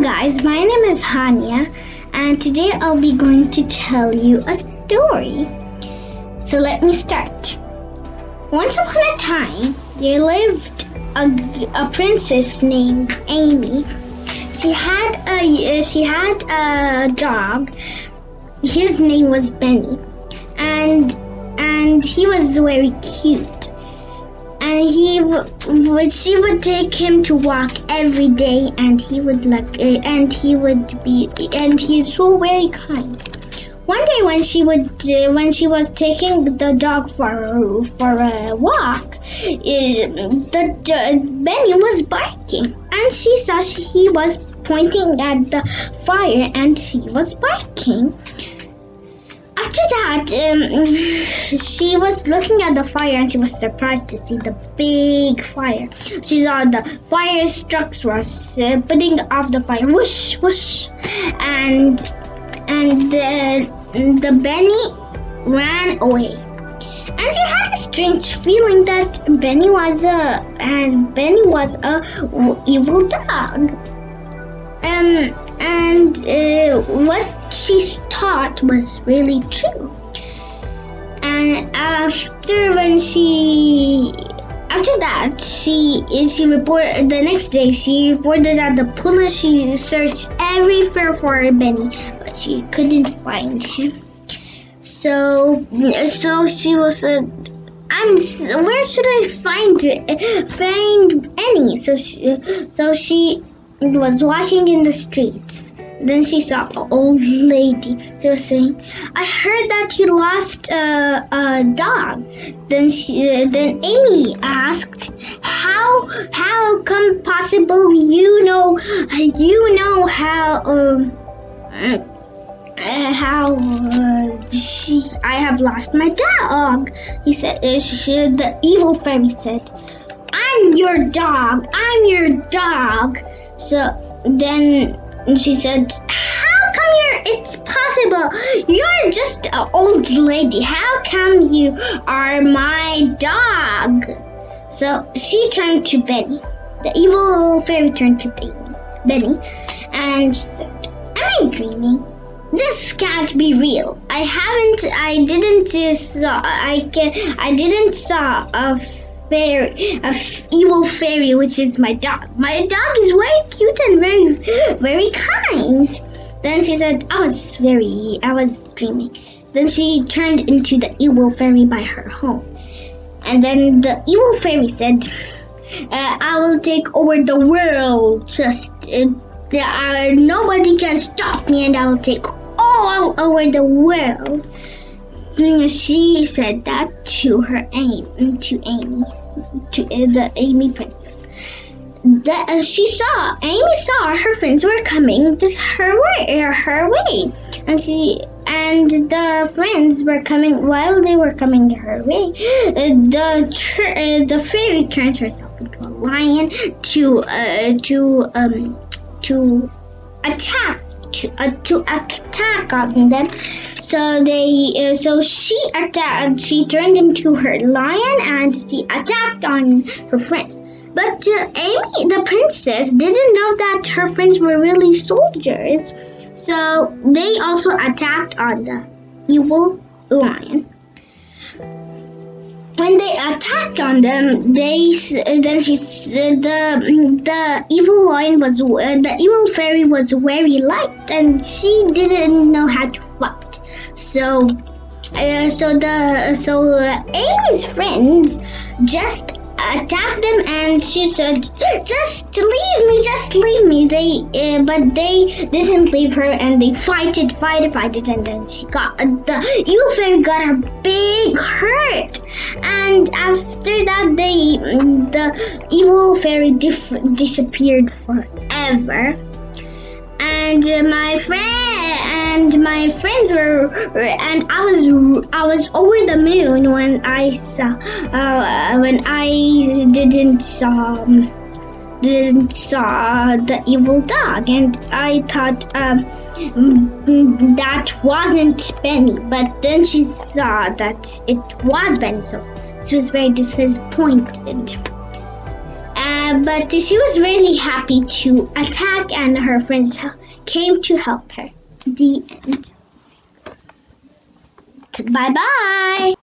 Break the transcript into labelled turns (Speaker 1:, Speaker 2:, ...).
Speaker 1: Guys, my name is Hania, and today I'll be going to tell you a story. So let me start. Once upon a time, there lived a princess named Amy. She had a dog. His name was Benny, and he was very cute. And she would take him to walk every day, and he's so very kind. One day when she was taking the dog for a walk, Benny was barking, and she saw he was pointing at the fire, and he was barking. After that, she was looking at the fire, and she was surprised to see the big fire. She saw the fire trucks was putting off the fire, whoosh, whoosh, and the Benny ran away. And she had a strange feeling that Benny was a evil dog. And what she thought was really true. And after that, she reported the next day. She reported that the police. She searched everywhere for Benny, but she couldn't find him. So she was where should I find Benny? So she was walking in the streets. Then she saw an old lady. She was saying, "I heard that you lost a dog." Then Amy asked, "How come possible? You know how I have lost my dog." He said, the evil fairy said, "I'm your dog. I'm your dog." So then she said, "How come it's possible? You're just an old lady. How come you are my dog?" So she turned to Benny. The evil fairy turned to Benny and said, "Am I dreaming? This can't be real. I didn't saw a evil fairy, which is my dog. My dog is very cute and very, very kind." Then she said, I was dreaming. Then she turned into the evil fairy by her home. And then the evil fairy said, "I will take over the world. Nobody can stop me, and I will take all over the world." She said that to Amy, to the Amy princess. Amy saw her friends were coming her way, and the friends were coming. While they were coming her way, the fairy turned herself into a lion to attack on them. So she turned into her lion, and she attacked on her friends. But Amy, the princess, didn't know that her friends were really soldiers. So they also attacked on the evil lion. When they attacked on them, the evil fairy was very light, and she didn't know how to fight. So Amy's friends just attacked them, and she said, just leave me. But they didn't leave her, and they fighted, and then the evil fairy got a big hurt. And after that, the evil fairy disappeared forever. And my friends were, and I was over the moon when I didn't saw the evil dog, and I thought that wasn't Benny, but then she saw that it was Benny, so she was very disappointed. But she was really happy to attack, and her friends came to help her. The end. Bye bye.